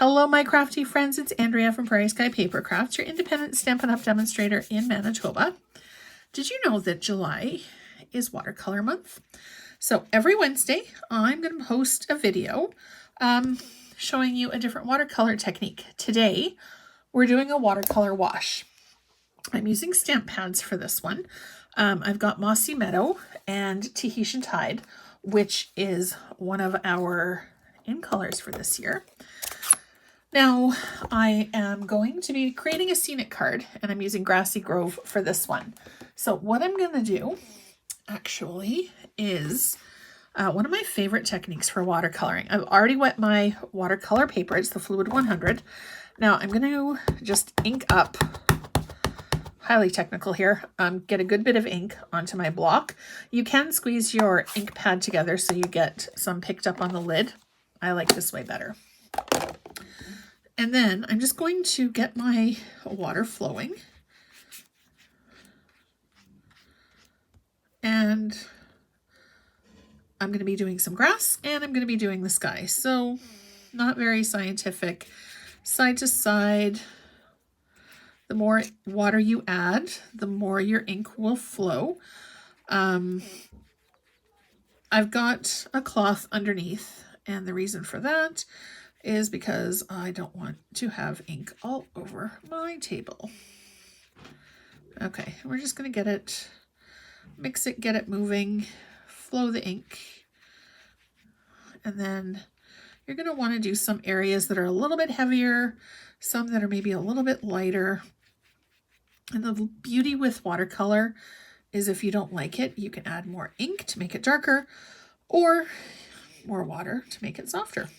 Hello, my crafty friends. It's Andrea from Prairie Sky Paper Crafts, your independent Stampin' Up! Demonstrator in Manitoba. Did you know that July is watercolor month? So every Wednesday, I'm going to post a video showing you a different watercolor technique. Today, we're doing a watercolor wash. I'm using stamp pads for this one. I've got Mossy Meadow and Tahitian Tide, which is one of our in colors for this year. Now, I am going to be creating a scenic card, and I'm using Grassy Grove for this one. So what I'm going to do, actually, is one of my favorite techniques for watercoloring. I've already wet my watercolor paper. It's the Fluid 100. Now, I'm going to just ink up, highly technical here, get a good bit of ink onto my block. You can squeeze your ink pad together so you get some picked up on the lid. I like this way better. And then I'm just going to get my water flowing. And I'm going to be doing some grass and I'm going to be doing the sky. So not very scientific. Side to side. The more water you add, the more your ink will flow. I've got a cloth underneath, and the reason for that is because I don't want to have ink all over my table. Okay, we're just going to get it, mix it, get it moving, flow the ink. And then you're going to want to do some areas that are a little bit heavier, some that are maybe a little bit lighter. And the beauty with watercolor is if you don't like it, you can add more ink to make it darker or more water to make it softer.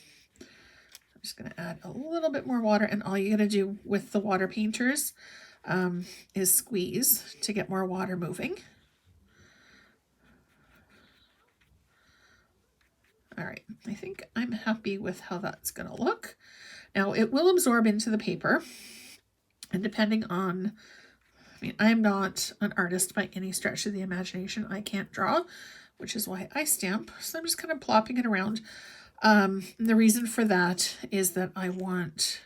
I'm just going to add a little bit more water, and all you got to do with the water painters is squeeze to get more water moving. All right, I think I'm happy with how that's going to look. Now it will absorb into the paper, and depending on, I mean, I'm not an artist by any stretch of the imagination. I can't draw, which is why I stamp. So I'm just kind of plopping it around. The reason for that is that I want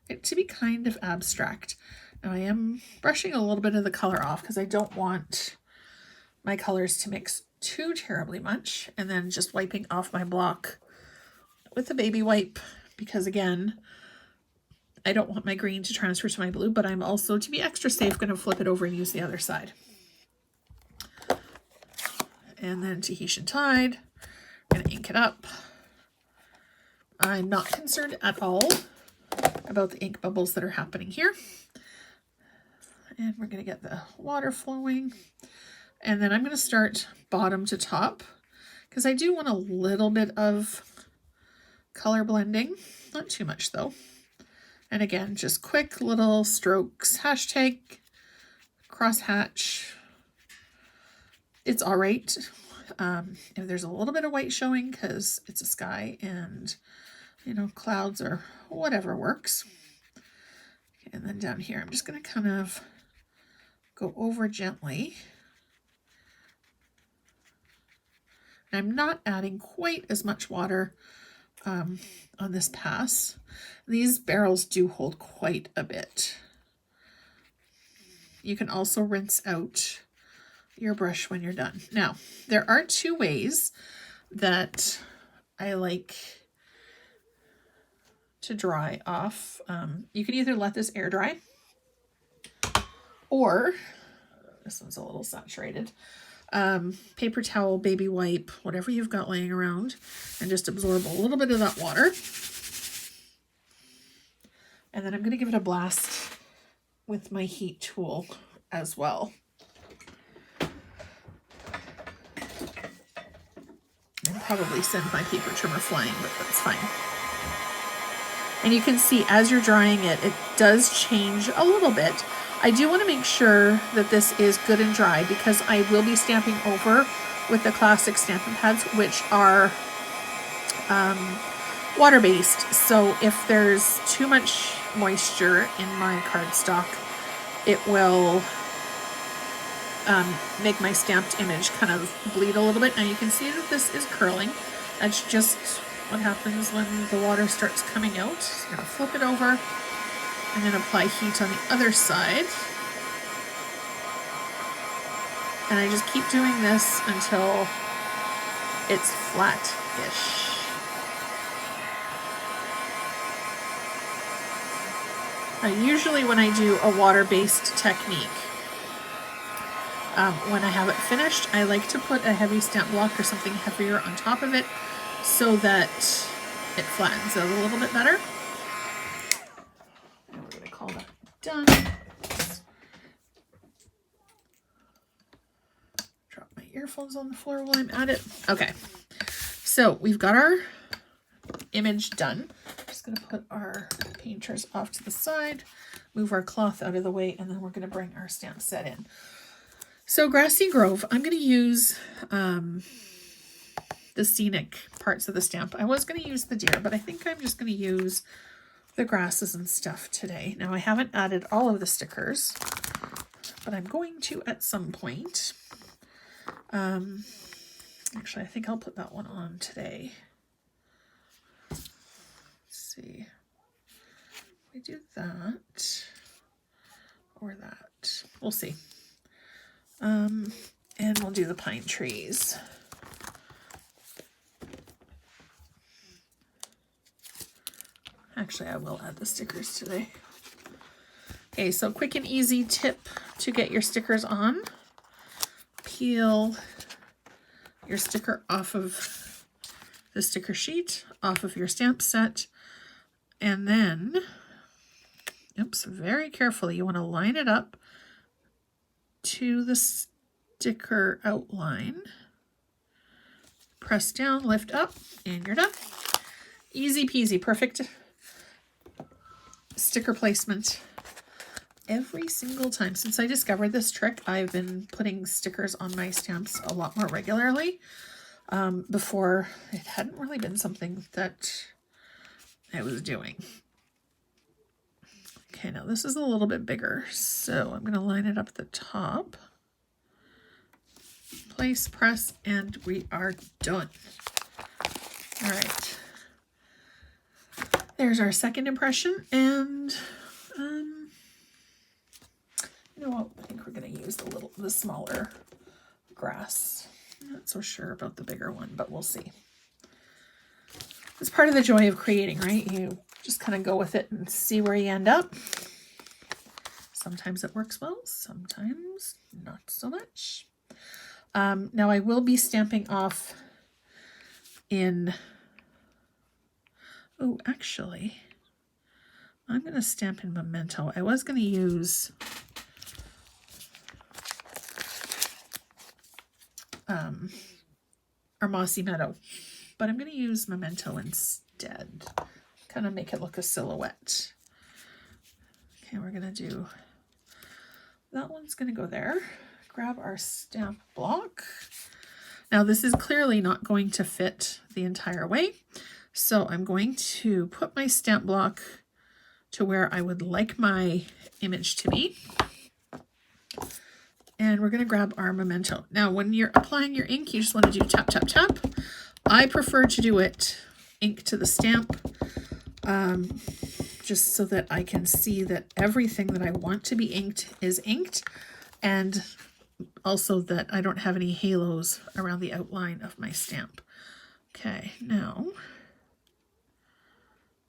it to be kind of abstract. Now I am brushing a little bit of the color off because I don't want my colors to mix too terribly much, and then just wiping off my block with a baby wipe because, again, I don't want my green to transfer to my blue, but I'm also, to be extra safe, going to flip it over and use the other side. And then Tahitian Tide, I'm going to ink it up. I'm not concerned at all about the ink bubbles that are happening here. And we're going to get the water flowing. And then I'm going to start bottom to top because I do want a little bit of color blending. Not too much though. And again, just quick little strokes. Hashtag crosshatch. It's all right if there's a little bit of white showing because it's a sky and, you know, clouds or whatever works. And then down here, I'm just going to kind of go over gently. I'm not adding quite as much water on this pass. These barrels do hold quite a bit. You can also rinse out your brush when you're done. Now, there are two ways that I like to dry off. You can either let this air dry, or this one's a little saturated. Paper towel, baby wipe, whatever you've got laying around, and just absorb a little bit of that water. And then I'm going to give it a blast with my heat tool as well. I'll probably send my paper trimmer flying, but that's fine. And you can see as you're drying it, it does change a little bit. I do want to make sure that this is good and dry because I will be stamping over with the classic stamping pads, which are water-based. So if there's too much moisture in my cardstock, it will make my stamped image kind of bleed a little bit. Now you can see that this is curling. That's just what happens when the water starts coming out. So I'm going to flip it over and then apply heat on the other side. And I just keep doing this until it's flat-ish. Usually when I do a water-based technique, when I have it finished, I like to put a heavy stamp block or something heavier on top of it so that it flattens out a little bit better. And we're going to call that done. Drop my earphones on the floor while I'm at it. Okay, so we've got our image done. Just going to put our painters off to the side, move our cloth out of the way, and then we're going to bring our stamp set in. So Grassy Grove, I'm going to use the scenic parts of the stamp. I was going to use the deer, but I think I'm just going to use the grasses and stuff today. Now I haven't added all of the stickers, but I'm going to at some point. Actually, I think I'll put that one on today. Let's see. We do that or that. We'll see. And we'll do the pine trees. Actually, I will add the stickers today. Okay, so quick and easy tip to get your stickers on. Peel your sticker off of the sticker sheet, off of your stamp set, and then, oops, very carefully, you want to line it up to the sticker outline. Press down, lift up, and you're done. Easy peasy, perfect sticker placement every single time. Since I discovered this trick, I've been putting stickers on my stamps a lot more regularly. Before, it hadn't really been something that I was doing. Okay, now this is a little bit bigger, so I'm going to line it up at the top. Place, press, and we are done. All right. There's our second impression, and you know what? I think we're going to use the smaller grass. I'm not so sure about the bigger one, but we'll see. It's part of the joy of creating, right? You just kind of go with it and see where you end up. Sometimes it works well, sometimes not so much. Now I will be stamping off in, oh, actually, I'm going to stamp in Memento. I was going to use our Mossy Meadow, but I'm going to use Memento instead. Kind of make it look a silhouette. Okay, we're going to do, that one's going to go there. Grab our stamp block. Now this is clearly not going to fit the entire way, so I'm going to put my stamp block to where I would like my image to be. And we're going to grab our Memento. Now when you're applying your ink, you just want to do tap, tap, tap. I prefer to do it ink to the stamp, just so that I can see that everything that I want to be inked is inked, and also that I don't have any halos around the outline of my stamp. Okay, now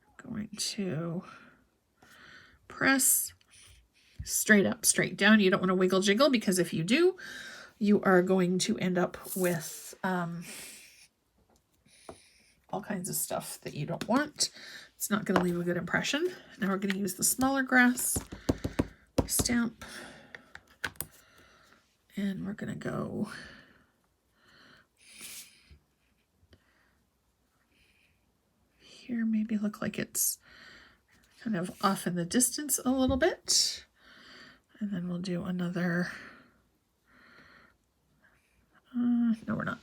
I'm going to press straight up, straight down. You don't want to wiggle jiggle, because if you do, you are going to end up with all kinds of stuff that you don't want. It's not going to leave a good impression. Now we're going to use the smaller grass stamp, and we're going to go here, maybe look like it's kind of off in the distance a little bit. And then we'll do another, no we're not.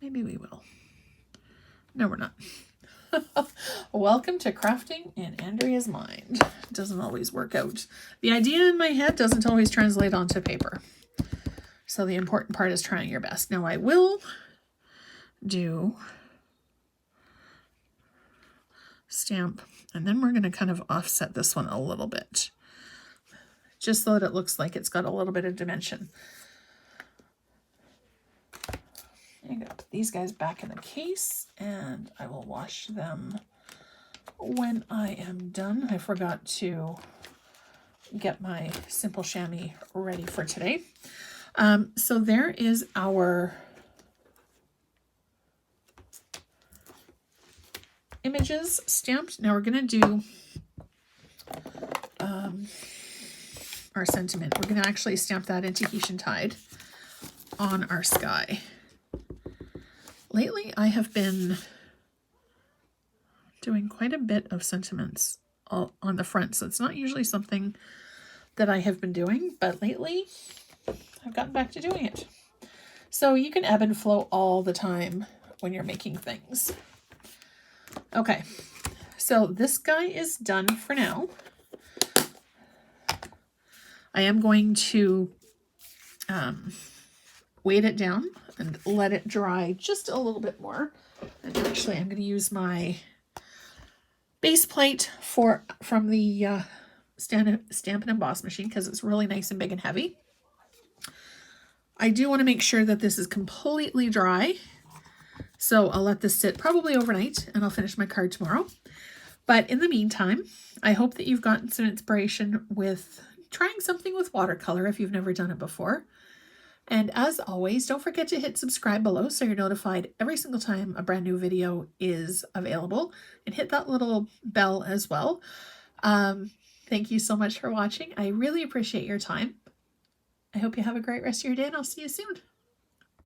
Maybe we will. No, we're not. Welcome to crafting in Andrea's mind. It doesn't always work out. The idea in my head doesn't always translate onto paper. So the important part is trying your best. Now I will do stamp, and then we're going to kind of offset this one a little bit, just so that it looks like it's got a little bit of dimension. I'm going to put these guys back in the case, and I will wash them when I am done. I forgot to get my simple chamois ready for today. So there is our images stamped. Now we're going to do our sentiment. We're going to actually stamp that in Tahitian Tide on our sky. Lately, I have been doing quite a bit of sentiments on the front, so it's not usually something that I have been doing, but lately I've gotten back to doing it. So you can ebb and flow all the time when you're making things. Okay, so this guy is done for now. I am going to weight it down and let it dry just a little bit more. And actually, I'm going to use my base plate from the Stampin' Emboss machine because it's really nice and big and heavy. I do want to make sure that this is completely dry. So I'll let this sit probably overnight and I'll finish my card tomorrow. But in the meantime, I hope that you've gotten some inspiration with trying something with watercolor if you've never done it before. And as always, don't forget to hit subscribe below so you're notified every single time a brand new video is available, and hit that little bell as well. Thank you so much for watching. I really appreciate your time. I hope you have a great rest of your day, and I'll see you soon.